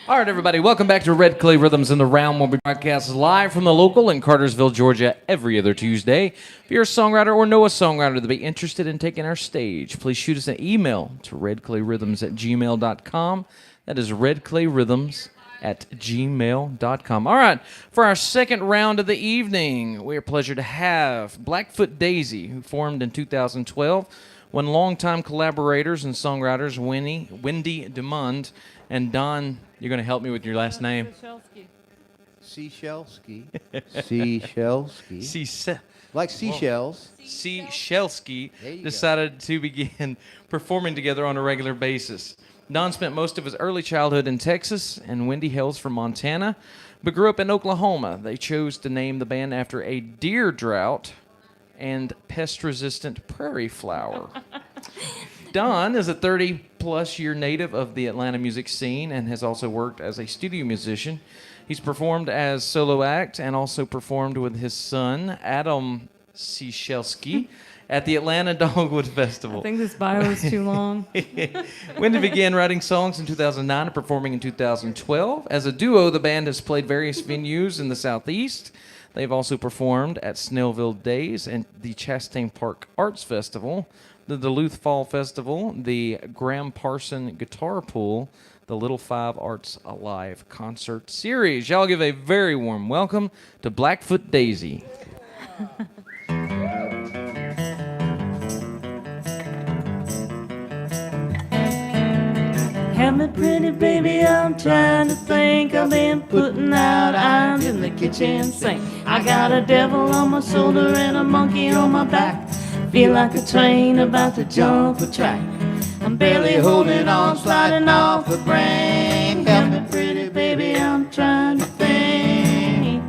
All right, everybody, welcome back to Red Clay Rhythms in the Round, where we broadcast live from the local in Cartersville, Georgia, every other Tuesday. If you're a songwriter or know a songwriter that would be interested in taking our stage, please shoot us an email to redclayrhythms@gmail.com. That is redclayrhythms@gmail.com. All right, for our second round of the evening, we are pleasure to have Blackfoot Daisy, who formed in 2012 when longtime collaborators and songwriters Wendy Demond and Don, you're going to help me with your last name. Seashellski. Seashellski. Like seashells. Seashellski There decided to begin performing together on a regular basis. Don spent most of his early childhood in Texas, and Wendy hails from Montana, but grew up in Oklahoma. They chose to name the band after a deer drought and pest-resistant prairie flower. Don is a 30-plus year native of the Atlanta music scene and has also worked as a studio musician. He's performed as solo act and also performed with his son, Adam Seashellski, at the Atlanta Dogwood Festival. I think this bio is too long. Wendy began writing songs in 2009 and performing in 2012. As a duo, the band has played various venues in the Southeast. They've also performed at Snellville Days and the Chastain Park Arts Festival, the Duluth Fall Festival, the Graham Parson Guitar Pool, the Little Five Arts Alive concert series. Y'all give a very warm welcome to Blackfoot Daisy. Have me pretty baby, I'm trying to think. I've been putting out irons in the kitchen sink. I got a devil on my shoulder and a monkey on my back. Feel like a train about to jump a track. I'm barely holding on, sliding off the brink. Help me pretty baby, I'm trying to think.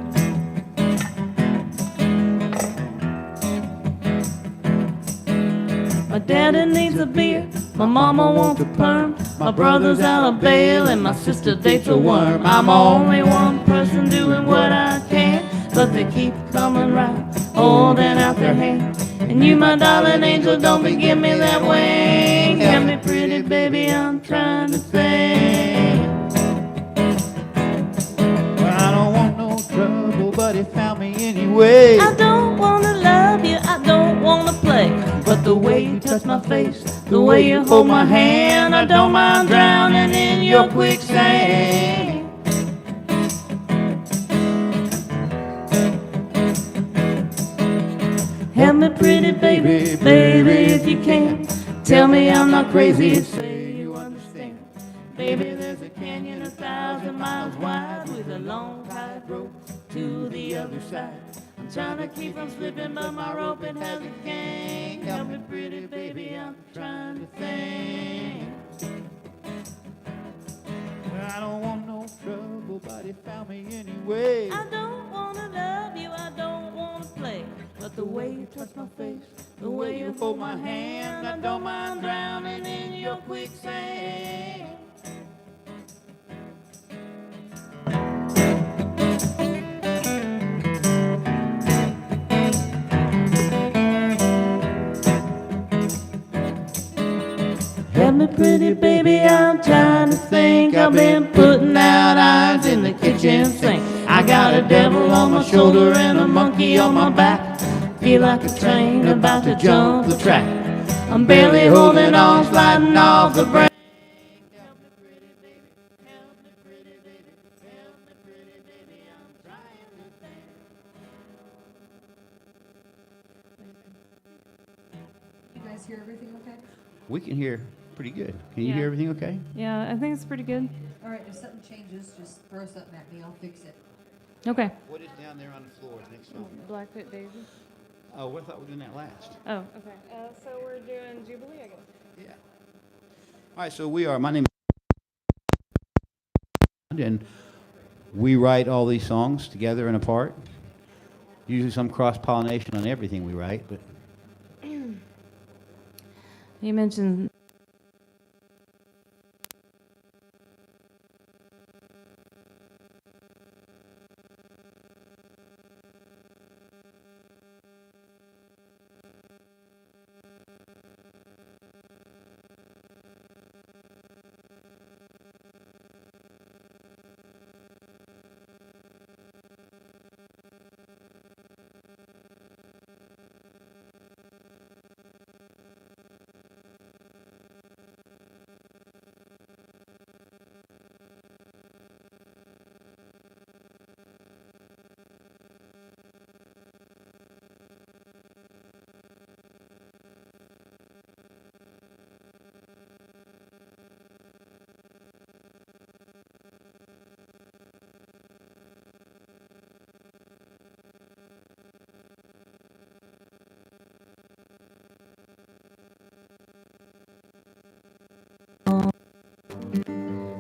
My daddy needs a beer, my mama wants a perm, my brother's out of bail and my sister dates a worm. I'm only one person doing what I can, but they keep coming round, holding out their hand. And you, my darling angel, don't be giving me that wing. Help me pretty baby, I'm trying to think. Well, I don't want no trouble, but he found me anyway. I don't wanna love you, I don't wanna play, but the way you touch my face, the way you hold my hand, I don't mind drowning in your quicksand. Help me pretty baby, baby if you can. Tell me I'm not crazy, say you understand. Baby, there's a canyon 1,000 miles wide with a long tight rope to the other side. I'm trying to keep from slipping, but my rope it has a kink. Help me pretty baby, I'm trying to think. Well, I don't want no trouble, but he found me anyway. I don't wanna love you, I don't wanna play, but the way you touch my face, the way you hold my hand, I don't mind drowning in your quicksand. Help me pretty baby, I'm trying to think. I've been putting out irons in the kitchen sink. I got a devil on my shoulder and a monkey on my back. Feel like a train about to jump the track. I'm barely holding on, sliding off the brake. Help me pretty baby, help me pretty baby, help me pretty baby, I'm trying to think. You guys hear everything okay? We can hear pretty good. Can you Yeah. hear everything okay? Yeah, I think it's pretty good. All right, if something changes, just throw something at me. I'll fix it. Okay. What is down there on the floor next song? Blackfoot Daisy. Oh, I thought we were doing that last. Oh, okay. So we're doing Jubilee, I guess. Yeah. All right, so my name is, and we write all these songs together and apart. Usually some cross-pollination on everything we write, but You mentioned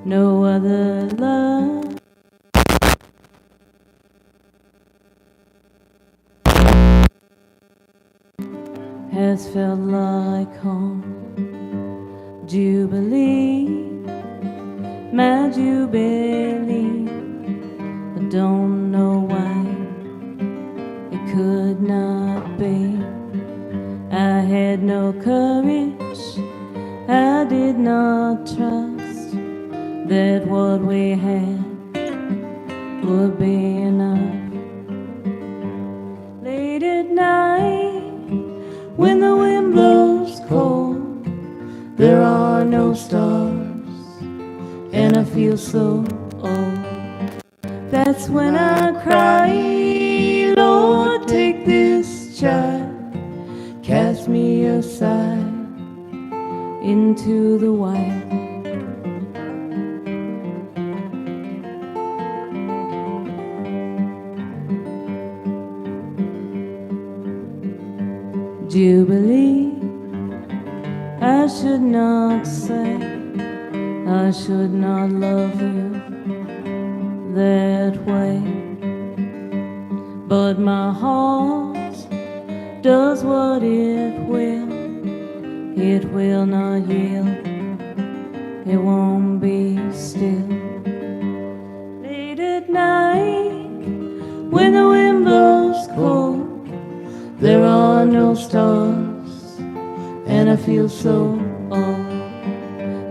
No other love has felt like home. Jubilee, my Jubilee. I don't know why it could not be. I had no courage, I did not trust that what we had would be enough. Late at night, when the wind blows cold, there are no stars, and I feel so old. That's when I cry, Lord, take this child, cast me aside into the wild. Jubilee, I should not say, I should not love you that way, but my heart does what it will not yield, it won't be still. Late at night, when the wind blows cold, there are no stars, and I feel so old.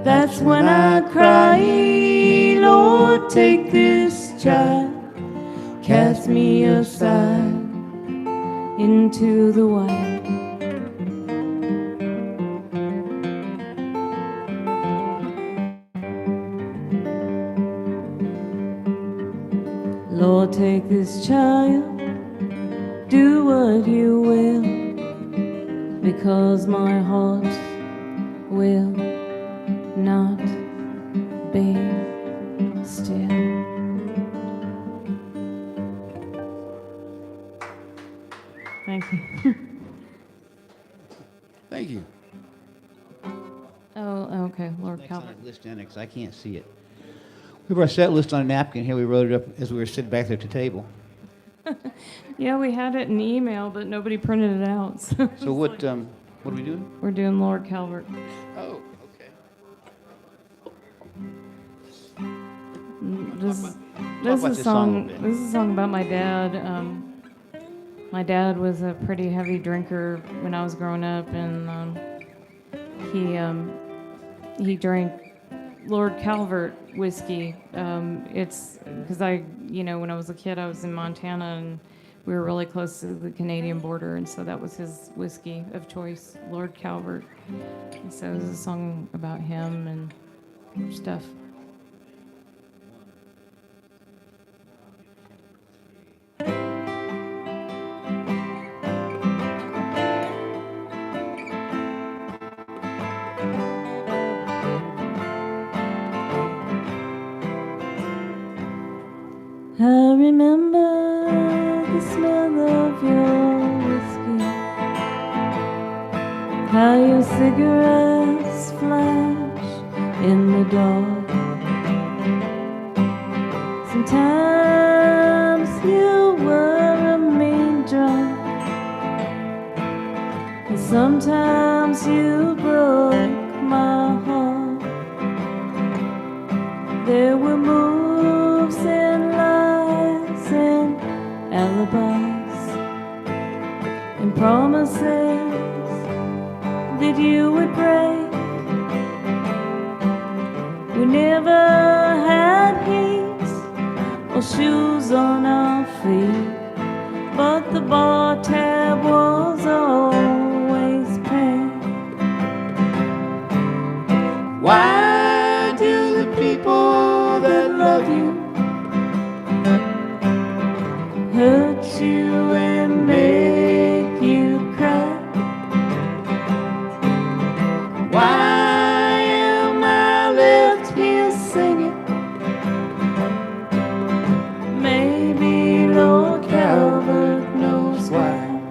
That's when I cry, Lord, take this child, cast me aside into the wild. Lord, take this child, do what you will, because my heart will not be still. Thank you. Thank you. Oh, okay, Lord Next on Calvert. that list, Anna, 'cause I can't see it. We have our set list on a napkin here. We wrote it up as we were sitting back there at the table. Yeah, we had it in email, but nobody printed it out. So what are we doing? We're doing Lord Calvert. Oh, okay. This about is a this song a song. bit. This is a song about my dad. My dad was a pretty heavy drinker when I was growing up, and he drank Lord Calvert whiskey. It's because when I was a kid, I was in Montana, and we were really close to the Canadian border, and so that was his whiskey of choice, Lord Calvert. And so it was a song about him and stuff. I remember the smell of your whiskey, how your cigarettes flash in the dark. Sometimes you were a mean drunk, and sometimes you broke my heart. There were moves and lies and alibis and promises that you would break. We never had heat or shoes on our feet, but the bar tab was always paid. Why do the people that love you Hurt you and make you cry? Why am I left here singing? Maybe Lord Calvert knows why.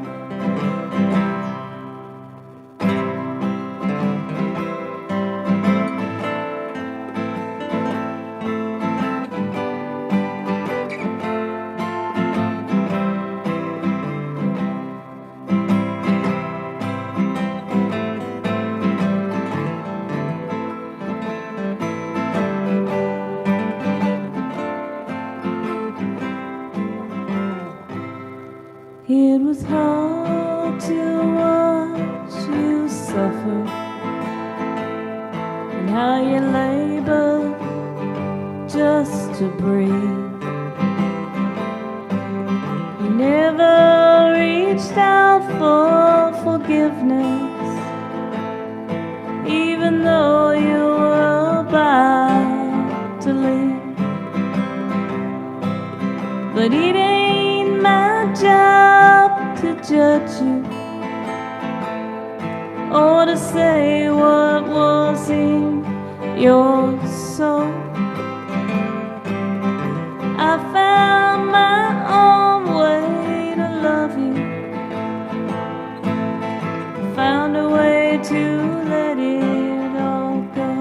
to breathe. You never reached out for forgiveness, even though you were about to leave. But it ain't my job to judge you or to say what was in your soul. I found my own way to love you, found a way to let it all go.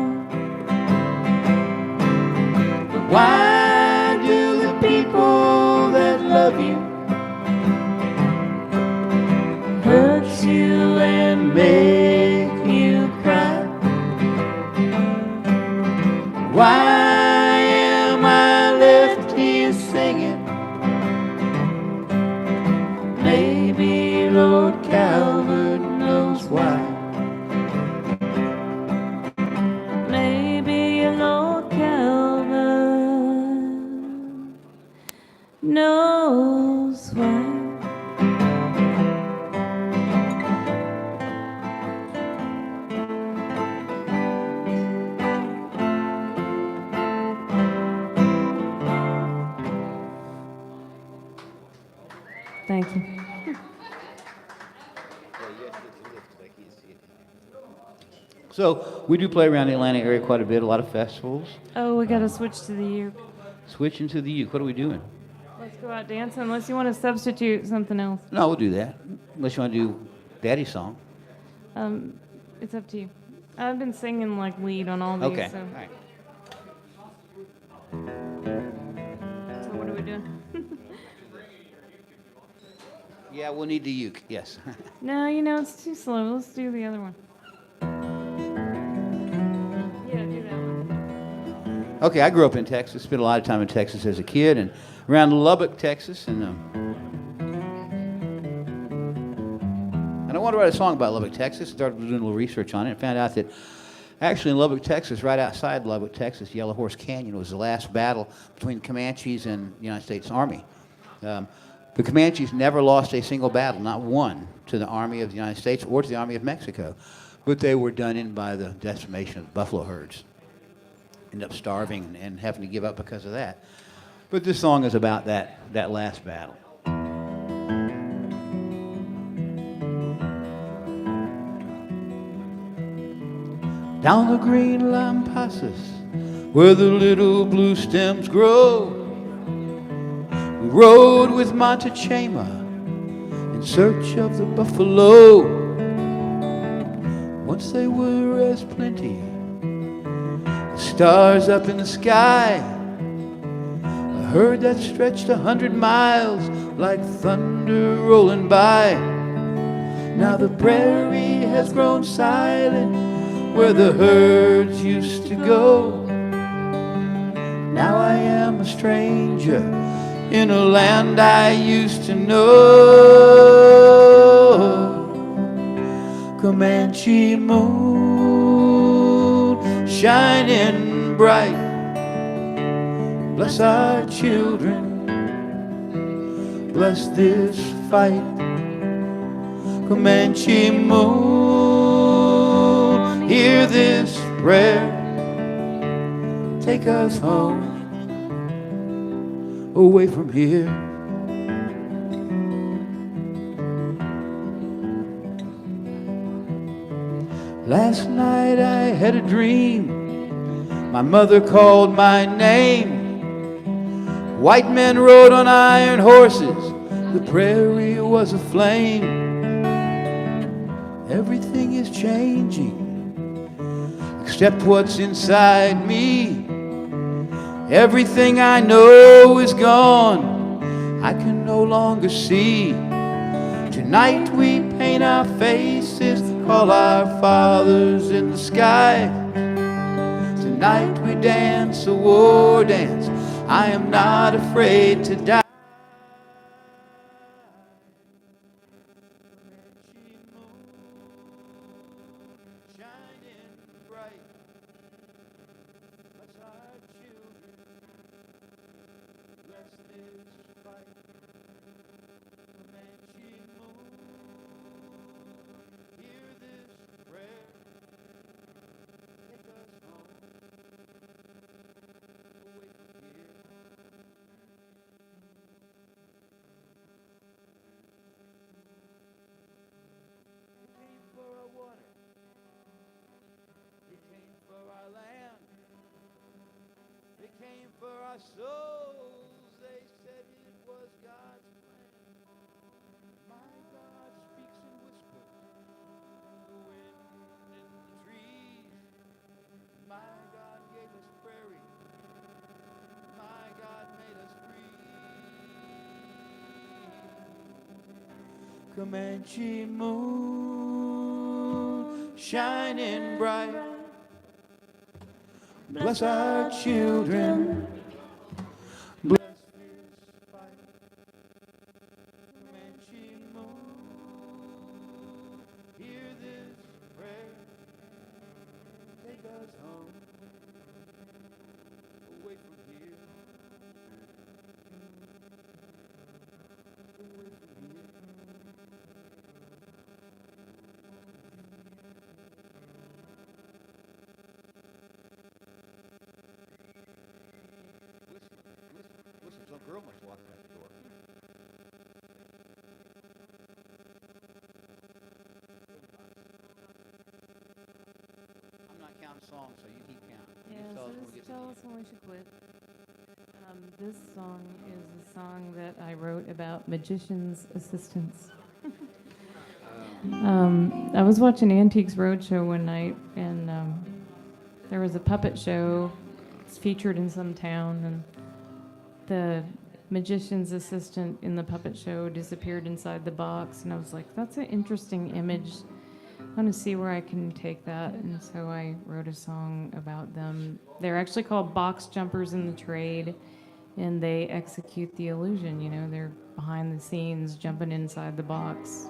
But why do the people that love you hurt you and make you cry? Why am I left here singing? Maybe Lord Calvert knows why. Maybe Lord Calvert knows why. Thank you. So we do play around the Atlanta area quite a bit, a lot of festivals. Oh, we got to switch to the uke. Switching to the uke. What are we doing? Let's go out dancing, unless you want to substitute something else. No, we'll do that. Unless you want to do Daddy's song. It's up to you. I've been singing like lead on all these. Okay. So, All right. so what are we doing? Yeah, we'll need the uke. Yes. No, it's too slow. Let's do the other one. Yeah, do that one. Okay, I grew up in Texas. Spent a lot of time in Texas as a kid, and around Lubbock, Texas, and I wanted to write a song about Lubbock, Texas. Started doing a little research on it, and found out that actually in Lubbock, Texas, right outside Lubbock, Texas, Yellow Horse Canyon was the last battle between Comanches and the United States Army. The Comanches never lost a single battle, not one, to the Army of the United States or to the Army of Mexico, but they were done in by the decimation of buffalo herds. Ended up starving and having to give up because of that. But this song is about that last battle. Down the green lampasas, where the little blue stems grow, we rode with Montechema in search of the buffalo. Once they were as plenty, the stars up in the sky, a herd that stretched 100 miles like thunder rolling by. Now the prairie has grown silent where the herds used to go. Now I am a stranger in a land I used to know. Comanche moon shining bright, bless our children, bless this fight. Comanche moon, hear this prayer, take us home, away from here. Last night I had a dream, my mother called my name. White men rode on iron horses, the prairie was aflame. Everything is changing, except what's inside me. Everything I know is gone, I can no longer see. Tonight we paint our faces, call our fathers in the sky. Tonight we dance a war dance, I am not afraid to die. Souls, they said it was God's plan. My God speaks in whispers, the wind in the trees. My God gave us prairie. My God made us free. Comanche moon, shining bright. Bless our children. Bless this fight. Comanche moon, hear this prayer. Take us home, away from here. Away from here. Listen, some girl must walk out the door. I'm not counting songs, so you keep counting. You Yeah, just tell so us when we just get to tell the us when we should quit. This song is a song that I wrote about magicians' assistants. I was watching Antiques Roadshow one night, and there was a puppet show. It's featured in some town, and the magician's assistant in the puppet show disappeared inside the box, and I was like, that's an interesting image. I want to see where I can take that, and so I wrote a song about them. They're actually called box jumpers in the trade, and they execute the illusion. You know, they're behind the scenes jumping inside the box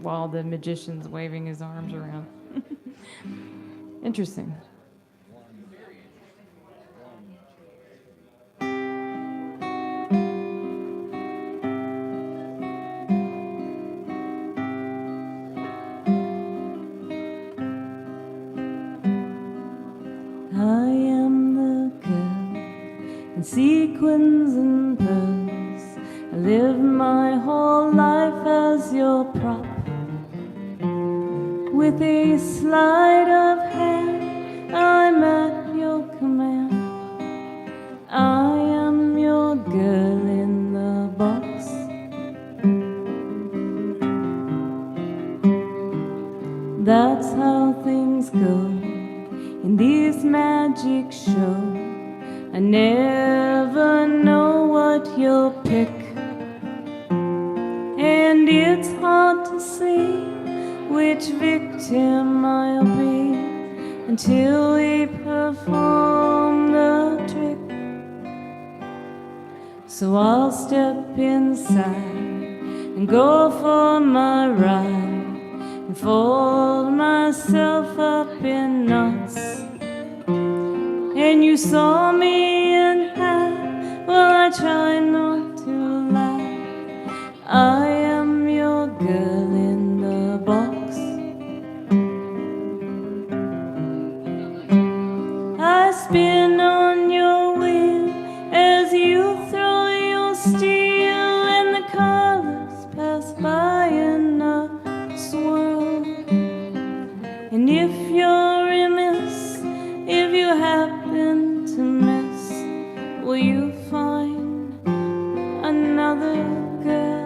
while the magician's waving his arms around. Interesting. I am the girl in sequins and pearls. I live my whole life as your prop. With a sleight of hand, I'm at your command. I am your girl in the box. That's how things go in these magic shows. I never know what you'll pick, and it's hard to see which victim I'll be until we perform the trick. So I'll step inside and go for my ride and fold myself up in knots. And you saw me in half, well, I try not to laugh. I am your girl in the box. I spin on your wheel as you throw your steel, and the colors pass by in a swirl. And if you're remiss, if you happen to miss, will you find another girl?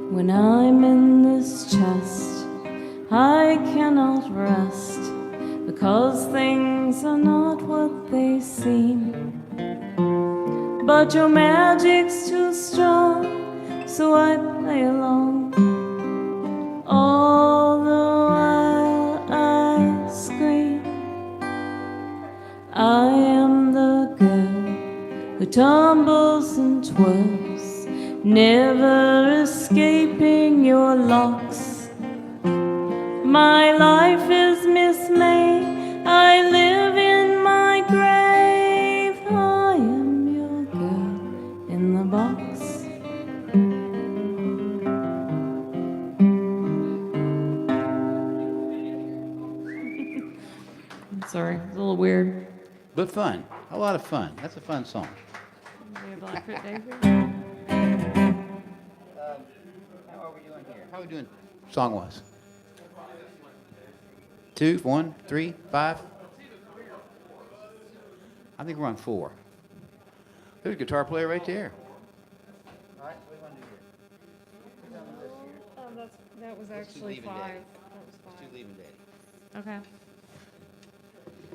When I'm in this chest, I cannot rest, because things are not what they seem. But your magic's too strong, so I play along. tumbles and twirls, never escaping your locks. My life is mismade, I live in my grave. I am your girl in the box. Sorry, it's a little weird. But fun. A lot of fun. That's a fun song. Blackfoot Daisy. How are we doing here? How are we doing song-wise? 2, 1, 3, 5? I think we're on 4. There's a guitar player right there. All right, what do you want to do here? That was actually Leaving 5. Daddy. That was Let's do 5. Leaving Daddy. Okay.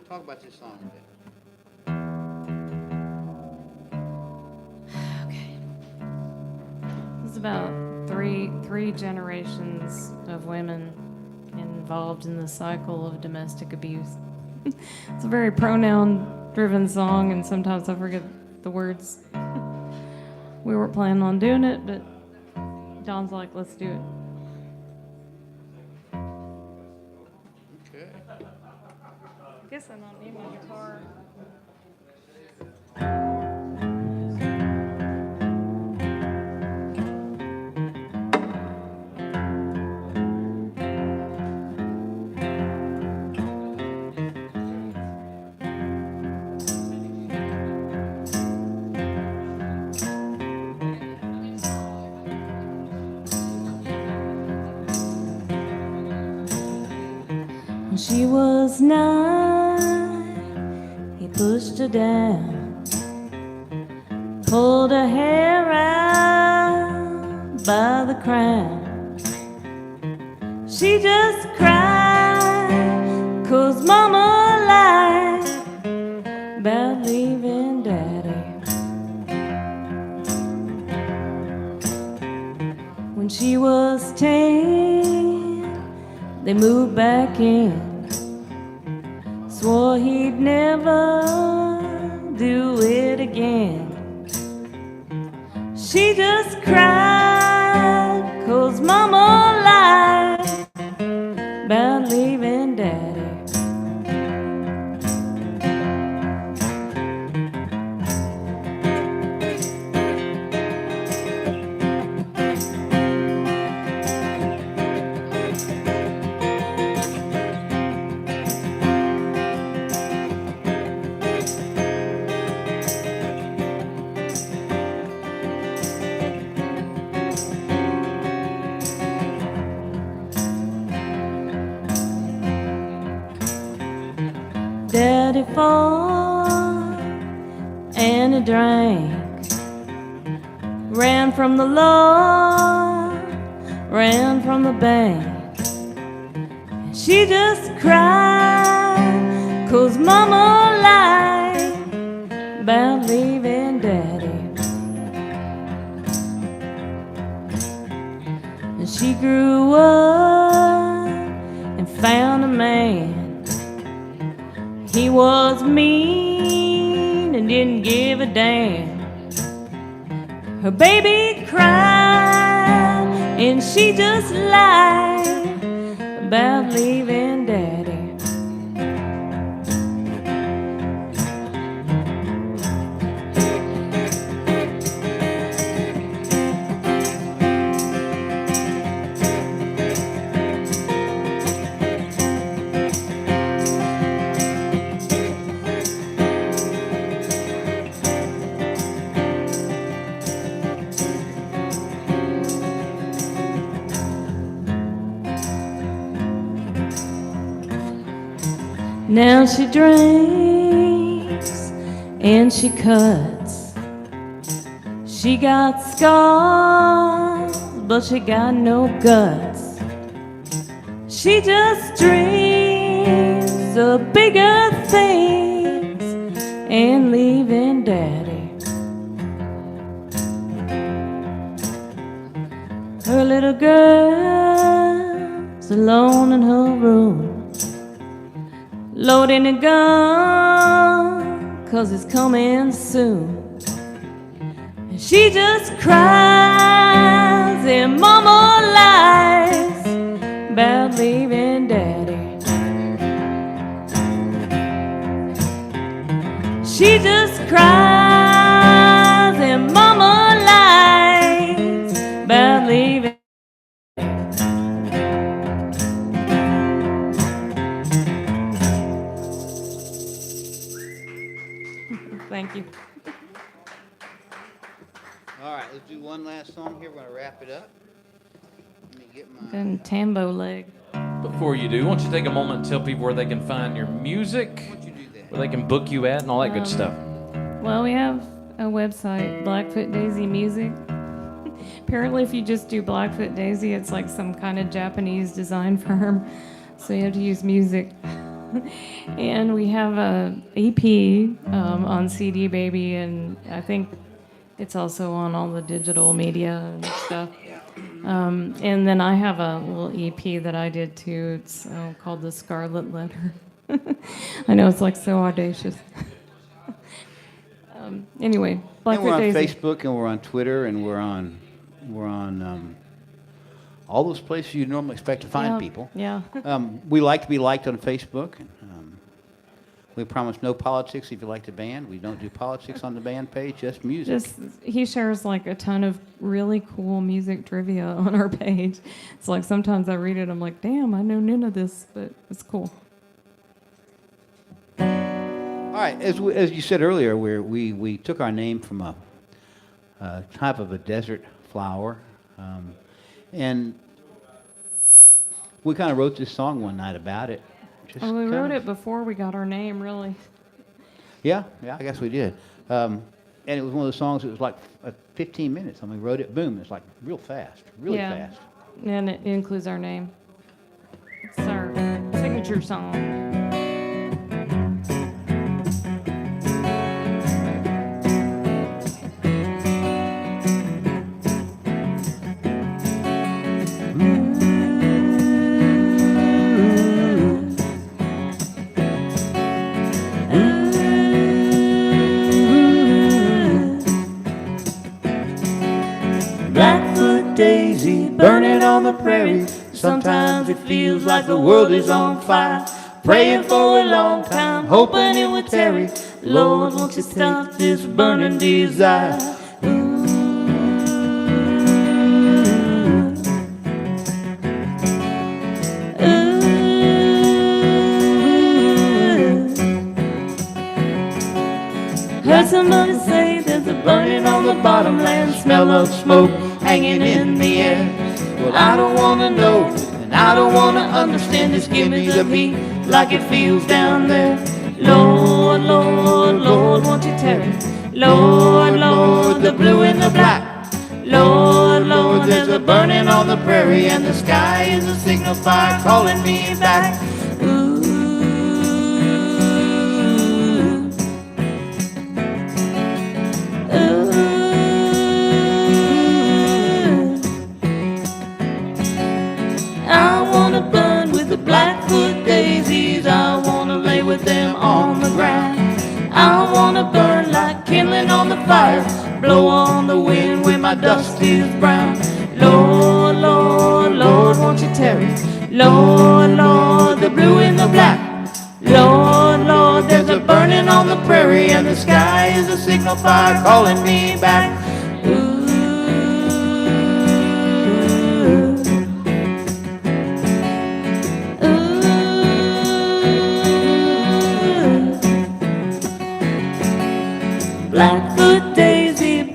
Talk about this song a bit. It's about three generations of women involved in the cycle of domestic abuse. It's a very pronoun-driven song, and sometimes I forget the words. We weren't planning on doing it, but Don's like, let's do it. Okay. I guess I don't need my guitar. When she was 9, he pushed her down, pulled her hair out by the crown. She just cried, 'cause Mama lied about leaving Daddy. When she was 10, they moved back in, swore he'd never do it again. She just cried, 'cause Mama lied about leaving Daddy. Daddy fought and he drank, ran from the law, ran from the bank. And she just cried, 'cause Mama lied about leaving Daddy. And she grew up and found a man. He was mean and didn't give a damn. Her baby cried and she just lied about leaving Daddy. Now she drinks and she cuts. She got scars, but she got no guts. She just dreams of bigger things and leaving Daddy. Her little girl's alone in her room, loading a gun, 'cause it's coming soon. She just cries and mama lies about leaving daddy. She just cries and mama lies about leaving. Thank you. All right, let's do one last song here. We're going to wrap it up. Let me get my... Then Tambo leg. Before you do, why don't you take a moment and tell people where they can find your music, Why don't you do that? where they can book you at, and all that good stuff. Well, we have a website, Blackfoot Daisy Music. Apparently, if you just do Blackfoot Daisy, it's like some kind of Japanese design firm, so you have to use music. And we have a EP on CD Baby, and I think it's also on all the digital media and stuff. And then I have a little EP that I did too. It's called The Scarlet Letter. I know it's like so audacious. Anyway, And Blackfoot we're on Daisy. Facebook, and we're on Twitter, and we're on all those places you normally expect to find Yeah, people. Yeah. We like to be liked on Facebook. We promise no politics if you like the band. We don't do politics on the band page, just music. He shares like a ton of really cool music trivia on our page. It's like sometimes I read it, I'm like, damn, I know none of this, but it's cool. All right, as you said earlier, we took our name from a type of a desert flower, and we kind of wrote this song one night about it. Just Oh, we kind wrote of- it before we got our name, really. Yeah, I guess we did. And it was one of those songs that was like 15 minutes. I mean, we wrote it, boom, it's like real fast, really Yeah. fast. And it includes our name. It's our signature song. Blackfoot Daisy burning on the prairie. Sometimes it feels like the world is on fire. Praying for a long time, hoping it would tarry. Lord, won't you stop this burning desire? Heard somebody say there's a burning on the bottom land, smell of smoke hanging in the air. Well, I don't wanna know, and I don't wanna understand. Just give me the beat like it feels down there. Lord, Lord, Lord, won't you tarry? Lord, Lord, the blue and the black. Lord, Lord, there's a burning on the prairie, and the sky is a signal fire calling me back. I wanna burn with the Blackfoot daisies. I wanna lay with them on the ground. I wanna burn like kindling on the fire, blow on the wind when my dust is brown. Lord, Lord, Lord, won't you tarry? Lord, Lord, the blue and the black. Lord, Lord, there's a burning on the prairie, and the sky is a signal fire calling me back. Blackfoot Daisy.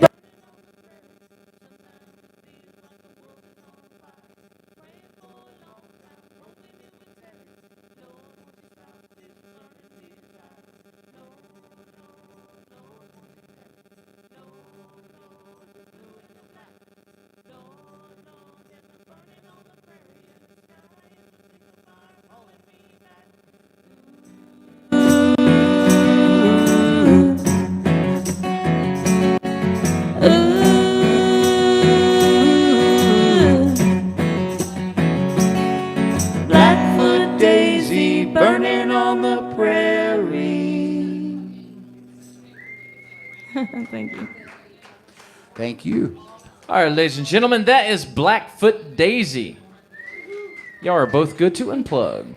Blackfoot Daisy burning on the prairie. Thank you. Thank you. All right, ladies and gentlemen, that is Blackfoot Daisy. Y'all are both good to unplug.